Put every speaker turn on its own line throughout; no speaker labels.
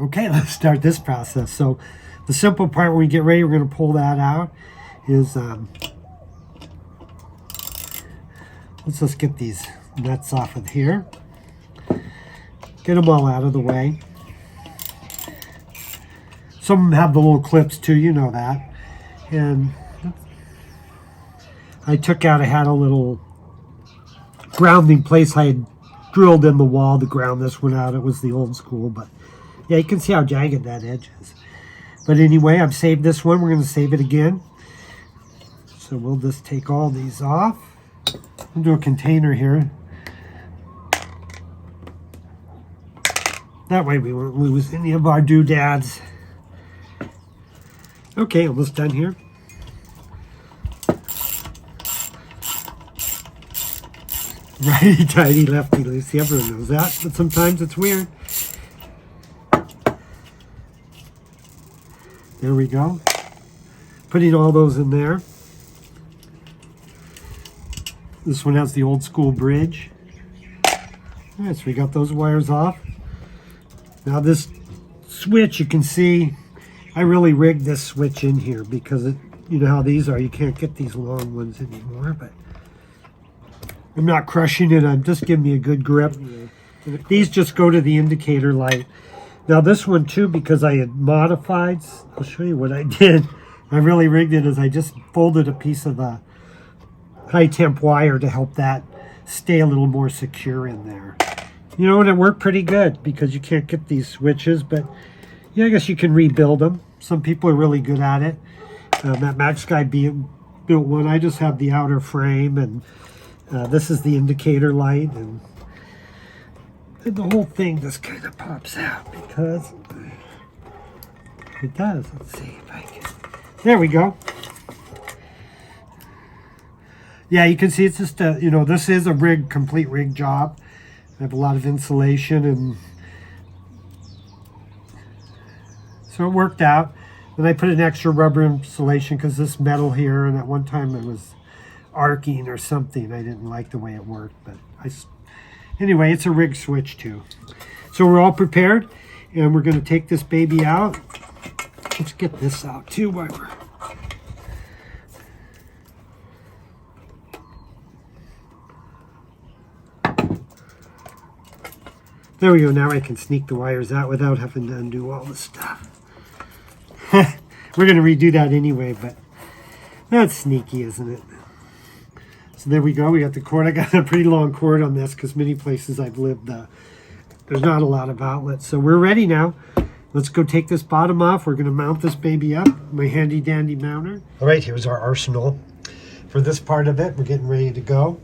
Okay, let's start this process. So the simple part when we get ready, we're going to pull that out, is let's just get these nuts off of here. Get them all out of the way. Some of them have the little clips too, you know that. And I took out, I had a little grounding place I had drilled in the wall to ground this one out. It was the old school, but yeah, you can see how jagged that edge is. But anyway, I've saved this one. We're going to save it again. So we'll just take all these off. We'll do a container here. That way we won't lose any of our doodads. Okay, almost done here. Righty tighty, lefty loosey. Everyone knows that, but sometimes it's weird. There we go. Putting all those in there. This one has the old school bridge. All right, so we got those wires off. Now this switch, you can see, I really rigged this switch in here because it, you know how these are. You can't get these long ones anymore, but I'm not crushing it. I'm just giving me a good grip. These just go to the indicator light. Now this one too, because I had modified, I'll show you what I did. I really rigged it as I just folded a piece of the high temp wire to help that stay a little more secure in there. You know, and it worked pretty good because you can't get these switches, but yeah, I guess you can rebuild them. Some people are really good at it. That Max guy built one. I just have the outer frame, and this is the indicator light, and the whole thing just kind of pops out because it does. Let's see if I can. There we go. Yeah, you can see it's just a, you know, this is a complete rig job. I have a lot of insulation, and so it worked out. Then I put an extra rubber insulation because this metal here, and at one time it was arcing or something. I didn't like the way it worked, but anyway, it's a rig switch too. So we're all prepared, and we're going to take this baby out. Let's get this out too while we're... There we go. Now I can sneak the wires out without having to undo all the stuff. We're going to redo that anyway, but that's sneaky, isn't it? So there we go. We got the cord. I got a pretty long cord on this because many places I've lived, there's not a lot of outlets. So we're ready now. Let's go take this bottom off. We're going to mount this baby up. My handy dandy mounter. All right, here's our arsenal. For this part of it, we're getting ready to go.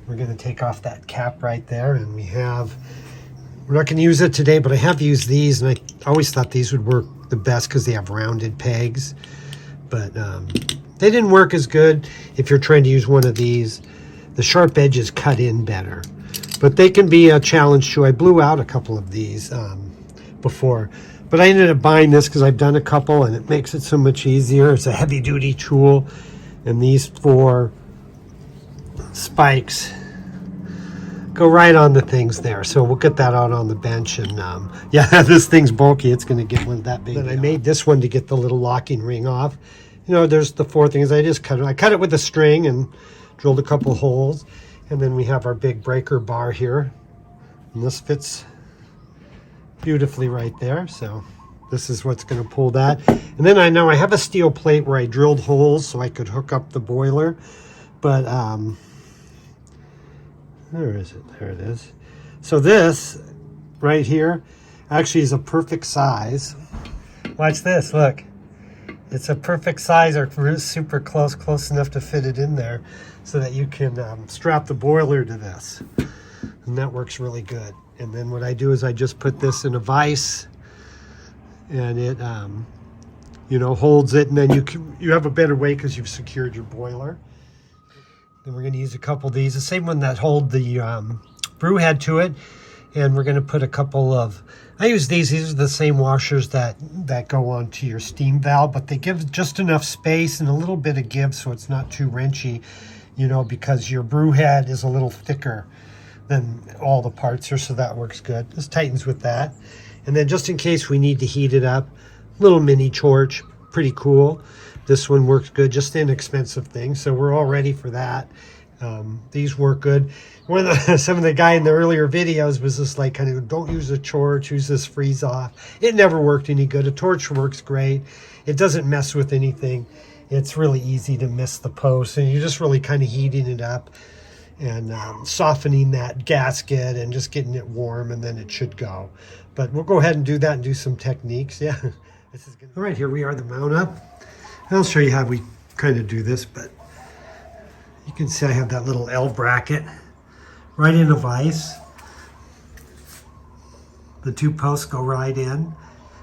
We're going to take off that cap right there, and we're not going to use it today, but I have used these, and I always thought these would work the best because they have rounded pegs. But they didn't work as good if you're trying to use one of these. The sharp edges cut in better. But they can be a challenge too. I blew out a couple of these before. But I ended up buying this because I've done a couple, and it makes it so much easier. It's a heavy-duty tool. And these 4 spikes go right on the things there. So we'll get that out on the bench, and yeah, this thing's bulky. It's going to get one that big. Then I made this one to get the little locking ring off. You know, there's the 4 things. I just cut it. I cut it with a string and drilled a couple holes, and then we have our big breaker bar here, and this fits beautifully right there. So this is what's going to pull that. And then I know I have a steel plate where I drilled holes so I could hook up the boiler, but where is it? There it is. So this right here actually is a perfect size. Watch this, look. It's a perfect size, or super close enough to fit it in there so that you can strap the boiler to this. And that works really good. And then what I do is I just put this in a vise, and it, you know, holds it, and then you have a better weight because you've secured your boiler. Then we're going to use a couple of these, the same one that hold the brew head to it, and we're going to put a couple of, I use these are the same washers that go onto your steam valve, but they give just enough space and a little bit of give so it's not too wrenchy, you know, because your brew head is a little thicker than all the parts here, so that works good. This tightens with that. And then just in case we need to heat it up, little mini torch, pretty cool. This one works good, just an inexpensive thing. So we're all ready for that. These work good. Some of the guy in the earlier videos was just like, kind of, don't use a torch, use this freeze off. It never worked any good. A torch works great. It doesn't mess with anything. It's really easy to miss the post, and you're just really kind of heating it up and softening that gasket and just getting it warm, and then it should go. But we'll go ahead and do that and do some techniques. Yeah. This is good. All right, here we are, the mount up. I'll show you how we kind of do this, but you can see I have that little L bracket right in a vise. The two posts go right in.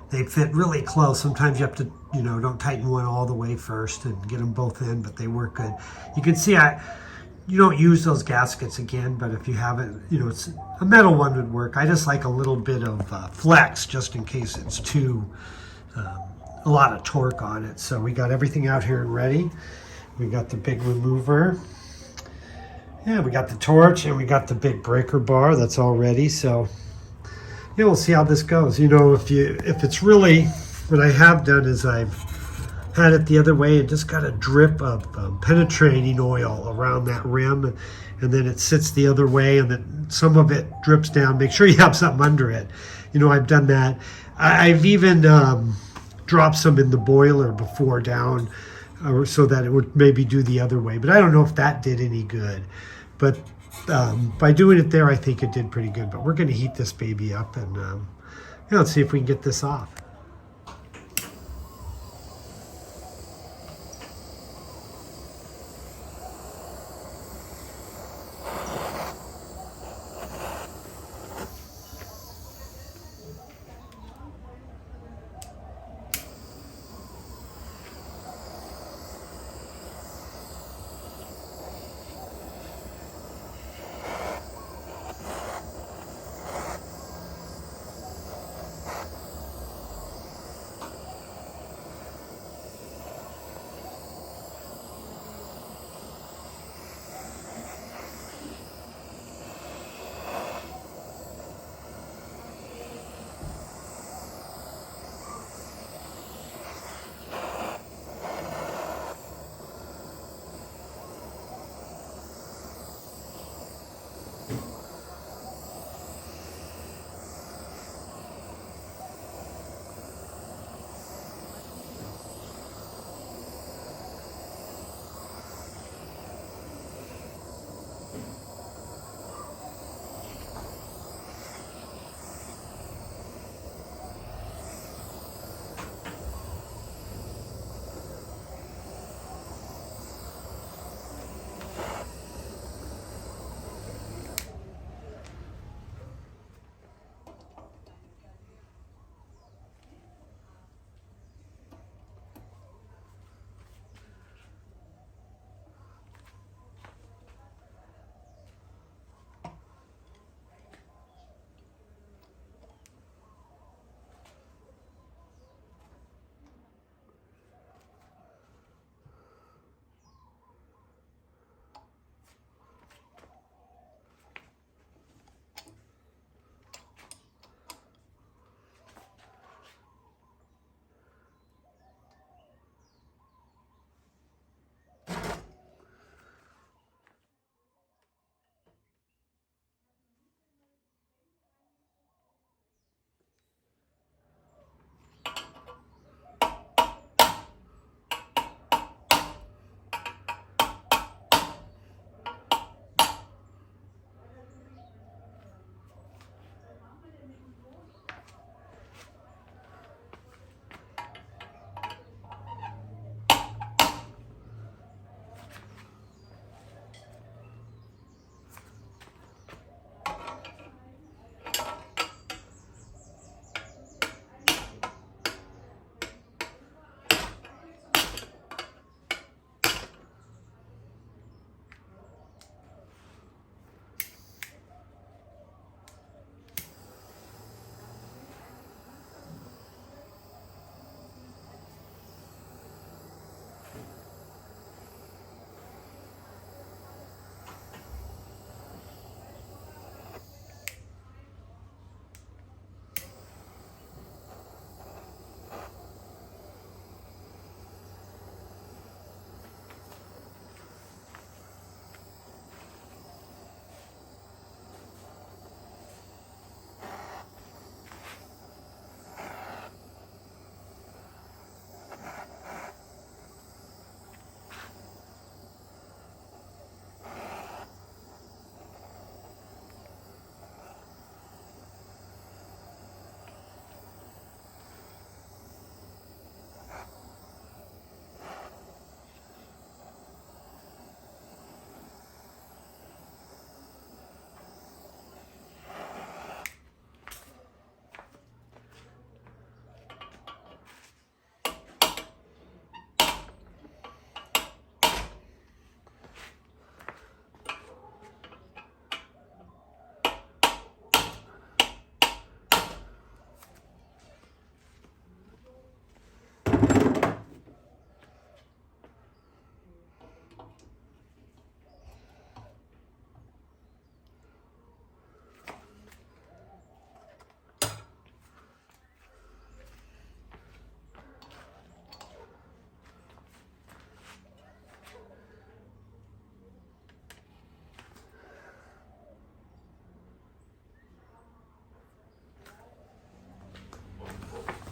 They fit really close. Sometimes you have to, you know, don't tighten one all the way first and get them both in, but they work good. You can see you don't use those gaskets again, but if you have it, you know, it's a metal one would work. I just like a little bit of flex just in case it's too, a lot of torque on it. So we got everything out here and ready. We got the big remover. Yeah, we got the torch and we got the big breaker bar that's all ready. So yeah, we'll see how this goes. You know, if it's really, what I have done is I've had it the other way and just got a drip of penetrating oil around that rim, and then it sits the other way, and then some of it drips down. Make sure you have something under it. You know, I've done that. I've even dropped some in the boiler before down, so that it would maybe do the other way. But I don't know if that did any good. But by doing it there, I think it did pretty good. But we're going to heat this baby up, and yeah, let's see if we can get this off.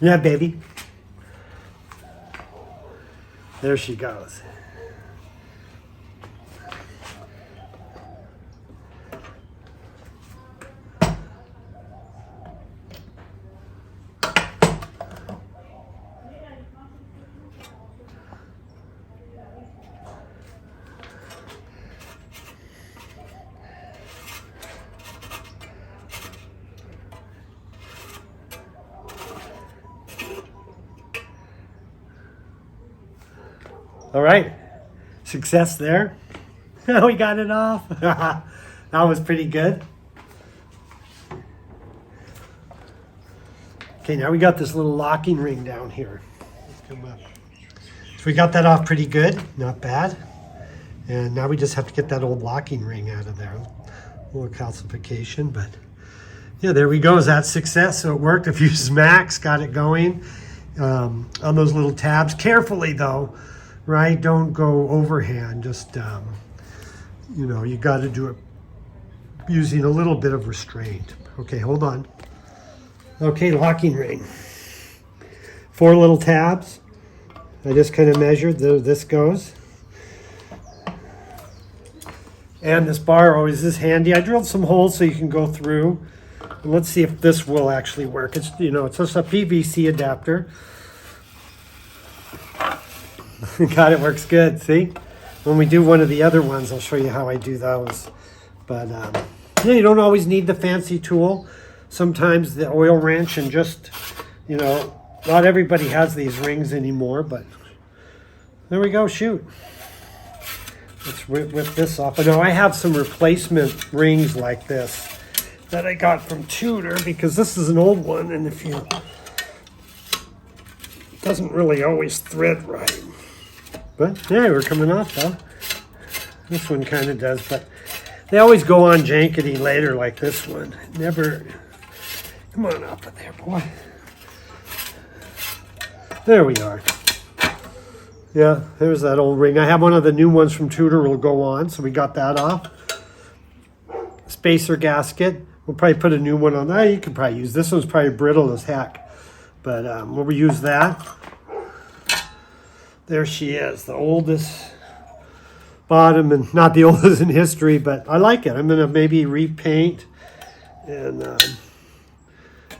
Yeah, baby. There she goes. All right, success there. We got it off. That was pretty good. Okay, now we got this little locking ring down here. So we got that off pretty good, not bad. And now we just have to get that old locking ring out of there. A little calcification, but yeah, there we go. That's success. So it worked. A few smacks, got it going on those little tabs. Carefully though. Right? Don't go overhand. Just, you know, you got to do it using a little bit of restraint. Okay, hold on. Okay, locking ring. 4 little tabs. I just kind of measured. This goes. And this bar always is handy. I drilled some holes so you can go through. And let's see if this will actually work. It's, you know, it's just a PVC adapter. God, it works good. See, when we do one of the other ones, I'll show you how I do those. But yeah, you don't always need the fancy tool. Sometimes the oil wrench and just, you know, not everybody has these rings anymore. But there we go. Shoot. Let's whip this off. But no, I have some replacement rings like this that I got from Tudor because this is an old one, and if you, it doesn't really always thread right. But yeah, we're coming off though. This one kind of does, but they always go on jankety later like this one. Never, come on up in there, boy. There we are. Yeah, there's that old ring. I have one of the new ones from Tudor will go on, so we got that off. Spacer gasket. We'll probably put a new one on. You could probably use this one's probably brittle as heck, but we'll use that. There she is, the oldest bottom, and not the oldest in history, but I like it. I'm gonna maybe repaint, and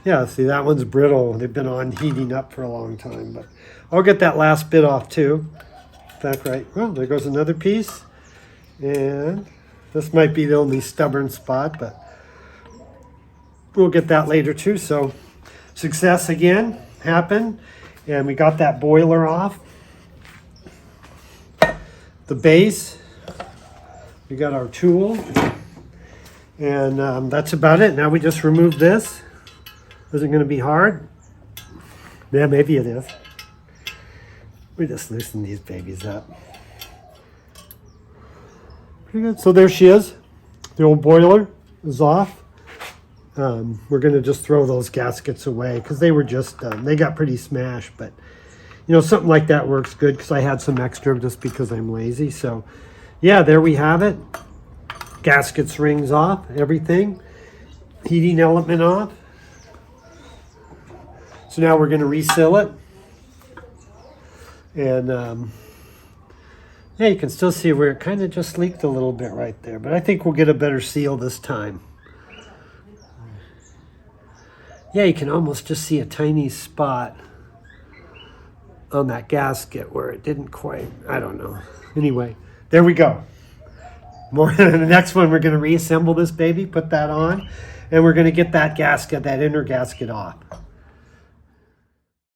yeah, see that one's brittle. They've been on heating up for a long time, but I'll get that last bit off too. In fact, right, well, there goes another piece, and this might be the only stubborn spot, but we'll get that later too. So success again happened, and we got that boiler off. The base, we got our tool, and that's about it. Now we just remove this. Is it going to be hard? Yeah, maybe it is. We just loosen these babies up. Pretty good. So there she is. The old boiler is off. We're going to just throw those gaskets away because they were just, they got pretty smashed, but you know, something like that works good because I had some extra just because I'm lazy. So yeah, there we have it. Gaskets, rings off, everything. Heating element off. So now we're going to reseal it. And yeah, you can still see where it kind of just leaked a little bit right there. But I think we'll get a better seal this time. Yeah, you can almost just see a tiny spot on that gasket where it didn't quite, I don't know. Anyway, there we go. More the next one, we're going to reassemble this baby, put that on, and we're going to get that gasket, that inner gasket off.